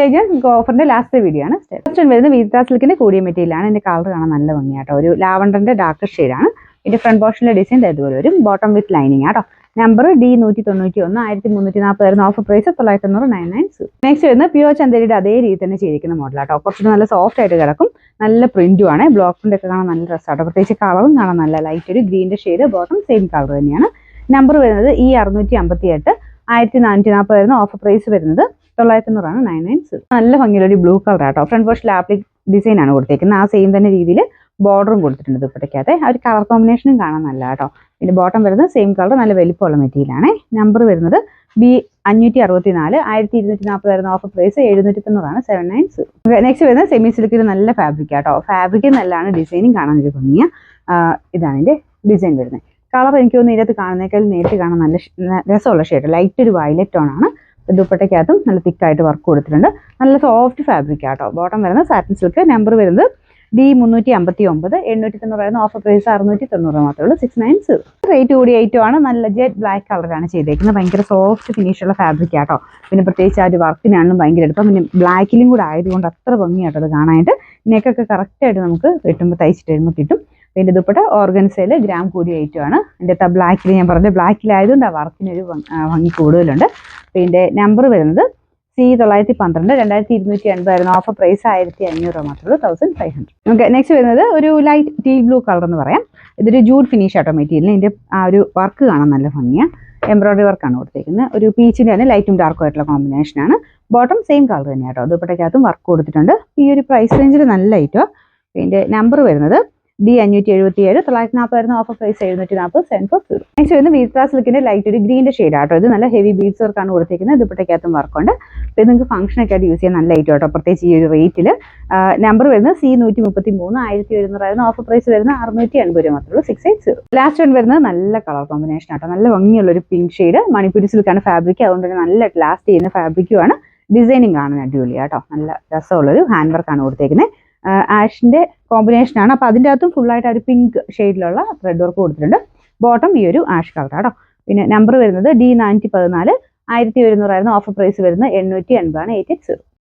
കഴിഞ്ഞാൽ നിങ്ങൾക്ക് ഓഫറിന്റെ last video ആണ്. ഫസ്റ്റ് വരുന്നത് വിവിധ സിൽക്കിന്റെ കൂടിയ മെറ്റീരിയലാണ്. ഇതിന്റെ കളർ കാണാൻ നല്ല ഭംഗിയാട്ടോ. ഒരു ലാവണ്ടറിന്റെ ഡാർക്ക് ഷെയ്ഡാണ്. ഇതിന്റെ ഫ്രണ്ട് പോർഷനിലെ ഡിസൈൻ ഇതുപോലെ വരും. ബോട്ടം വിത്ത് ലൈനിങ് ആട്ടോ. Number D191 1340 offer price 999. Next വരുന്നത് പ്യൂർ ചന്ദേരിയുടെ അതേ രീതി തന്നെ ചെയ്തിരിക്കുന്ന മോഡലാട്ടോ. കുറച്ചുകൂടി നല്ല സോഫ്റ്റ് ആയിട്ട് കിടക്കും. നല്ല പ്രിന്റും ആണ്. ബ്ലോക്ക് പ്രിന്റ് ഒക്കെ കാണാൻ നല്ല രസമാട്ടോ. പ്രത്യേകിച്ച് കളറും കാണാൻ നല്ല ലൈറ്റ് ഒരു ഗ്രീനിന്റെ ഷെയ്ഡ്. ബോട്ടം സെയിം കളർ തന്നെയാണ്. നമ്പർ വരുന്നത് E658 1440 ഓഫർ പ്രൈസ് വരുന്നത് 900 ആണ്. 996. നല്ല ഭംഗിയുള്ള ഒരു ബ്ലൂ കളർ ആട്ടോ. ഫ്രണ്ട് പോർഷൻ ആപ്ലിക് ഡിസൈൻ ആണ് കൊടുത്തേക്കുന്നത്. ആ സെയിം തന്നെ രീതിയിൽ ബോർഡറും കൊടുത്തിട്ടുണ്ട് ദുപ്പട്ടയ്ക്കകത്ത്. ആ ഒരു കളർ കോമ്പിനേഷനും കാണാൻ നല്ല കേട്ടോ. ഇതിന്റെ ബോട്ടം വരുന്നത് സെയിം കളർ, നല്ല വലിപ്പമുള്ള മെറ്റീരിയലാണ്. നമ്പർ വരുന്നത് B564 1240 ഓഫർ പ്രൈസ് 790 ആണ്. 796. നെക്സ്റ്റ് വരുന്നത് സെമി സിൽക്കിൽ നല്ല ഫാബ്രിക് ആട്ടോ. ഫാബ്രിക് നല്ലതാണ്, ഡിസൈനിങ് കാണാൻ ഒരു ഭംഗിയ. ഇതാണ് ഇതിന്റെ ഡിസൈൻ വരുന്നത്. കളർ എനിക്ക് തോന്നുന്നു ഇതിനകത്ത് കാണുന്നേക്കാൾ നേരിട്ട് കാണാൻ നല്ല രസമുള്ള ഷെയ്ഡ്. ലൈറ്റ് ഒരു വയലറ്റ് ടോൺ ആണ്. ദുപ്പട്ടയ്ക്കകത്തും നല്ല തിക്കായിട്ട് വർക്ക് കൊടുത്തിട്ടുണ്ട്. നല്ല സോഫ്റ്റ് ഫാബ്രിക് ആട്ടോ. ബോട്ടം വരുന്നത് സാറ്റിൻ സിൽക്ക്. നമ്പർ വരുന്നത് D359 890 ഓഫർ പ്രൈസ് 690 മാത്രമേ ഉള്ളൂ. 690. റേറ്റ് കൂടിയ ഐറ്റം ആണ്. നല്ല ജെറ്റ് ബ്ലാക്ക് കളറാണ് ചെയ്തേക്കുന്നത്. ഭയങ്കര സോഫ്റ്റ് ഫിനിഷുള്ള ഫാബ്രിക് ആട്ടോ. പിന്നെ പ്രത്യേകിച്ച് ആ ഒരു വർക്കിനാണെങ്കിലും ഭയങ്കര എടുപ്പം. പിന്നെ ബ്ലാക്കിലും കൂടെ ആയതുകൊണ്ട് അത്ര ഭംഗിയാട്ടോ അത് കാണാനായിട്ട്. നെക്കൊക്കെ കറക്റ്റായിട്ട് നമുക്ക് വെട്ടുമ്പോൾ തയ്ച്ചിട്ട് വരുമ്പോൾ കിട്ടും. പിന്നെ ദുപ്പട്ട ഓർഗൻസയിൽ ഗ്രാം കൂടിയ ഐറ്റം ആണ്. എൻ്റെ ബ്ലാക്കിൽ ഞാൻ പറഞ്ഞ ബ്ലാക്കിലായതുകൊണ്ട് ആ വർക്കിനൊരു ഭംഗി കൂടുതലുണ്ട്. പിന്നെ നമ്പർ വരുന്നത് C912 2280 ഓഫർ പ്രൈസ് 1500 മാത്രമേ ഉള്ളൂ. 1500. ഓക്കെ, നെക്സ്റ്റ് വരുന്നത് ഒരു ലൈറ്റ് ടീ ബ്ലൂ കളർ എന്ന് പറയാം. ഇതൊരു ജൂഡ് ഫിനിഷ് ആട്ടോ മെറ്റീരിയൽ. ഇതിൻ്റെ ആ ഒരു വർക്ക് കാണാൻ നല്ല ഭംഗിയാണ്. എംബ്രോയിഡറി വർക്കാണ് കൊടുത്തേക്കുന്നത്. ഒരു പീച്ചിൻ്റെ തന്നെ ലൈറ്റും ഡാർക്കും ആയിട്ടുള്ള കോമ്പിനേഷനാണ്. ബോട്ടം സെയിം കളർ തന്നെയാട്ടോ. ദുപ്പട്ടയ്ക്കകത്തും വർക്ക് കൊടുത്തിട്ടുണ്ട്. ഈ ഒരു പ്രൈസ് റേഞ്ചിൽ നല്ല ഐറ്റം. പിന്നെ നമ്പർ വരുന്നത് D577 940 ഓഫർ പ്രൈസ് 740. 740. നെക്സ്റ്റ് വരുന്നത് വിവിധ സിൽക്കിന്റെ ലൈറ്റ് ഒരു ഗ്രീൻ്റെ ഷെയ്ഡ് ആട്ടോ. ഇത് നല്ല ഹെവി ബീഡ്സ് വർക്കാണ് കൊടുത്തിരിക്കുന്നത്. ദുപ്പട്ടയ്ക്കകത്തും വർക്കുണ്ട്. അപ്പോൾ ഇത് നിങ്ങൾക്ക് ഫംഗ്ഷനൊക്കെ ആയിട്ട് യൂസ് ചെയ്യാൻ നല്ല ഐറ്റം ആട്ടോ, പ്രത്യേകിച്ച് ഈ ഒരു റേറ്റിൽ. നമ്പർ വരുന്നത് C133 1100 ഓഫർ പ്രൈസ് വരുന്നത് 680 മാത്രമേ ഉള്ളൂ. 680. ലാസ്റ്റ് വൺ വരുന്നത് നല്ല കളർ കോമ്പിനേഷൻ ആട്ടോ. നല്ല ഭംഗിയുള്ള ഒരു പിങ്ക് ഷെയ്ഡ്. മണിപ്പൂരി സിൽക്കാണ് ഫാബ്രിക്. അതുകൊണ്ട് തന്നെ നല്ല ലാസ്റ്റ് ചെയ്യുന്ന ഫാബ്രിക്കുമാണ്. ഡിസൈനിങ് കാണാൻ അടിപൊളിയാട്ടോ. നല്ല രസമുള്ളൊരു ഹാൻഡ് വർക്കാണ് കൊടുത്തേക്കുന്നത്. ആഷിന്റെ കോമ്പിനേഷൻ ആണ്. അപ്പോൾ അതിൻ്റെ അകത്തും ഫുള്ളായിട്ട് ഒരു പിങ്ക് ഷെയ്ഡിലുള്ള ത്രെഡ് വർക്ക് കൊടുത്തിട്ടുണ്ട്. ബോട്ടം ഈ ഒരു ആഷ് കളർ ആട്ടോ. പിന്നെ നമ്പർ വരുന്നത് D414 1100 ഓഫർ പ്രൈസ് വരുന്നത് 880 ആണ്. 880.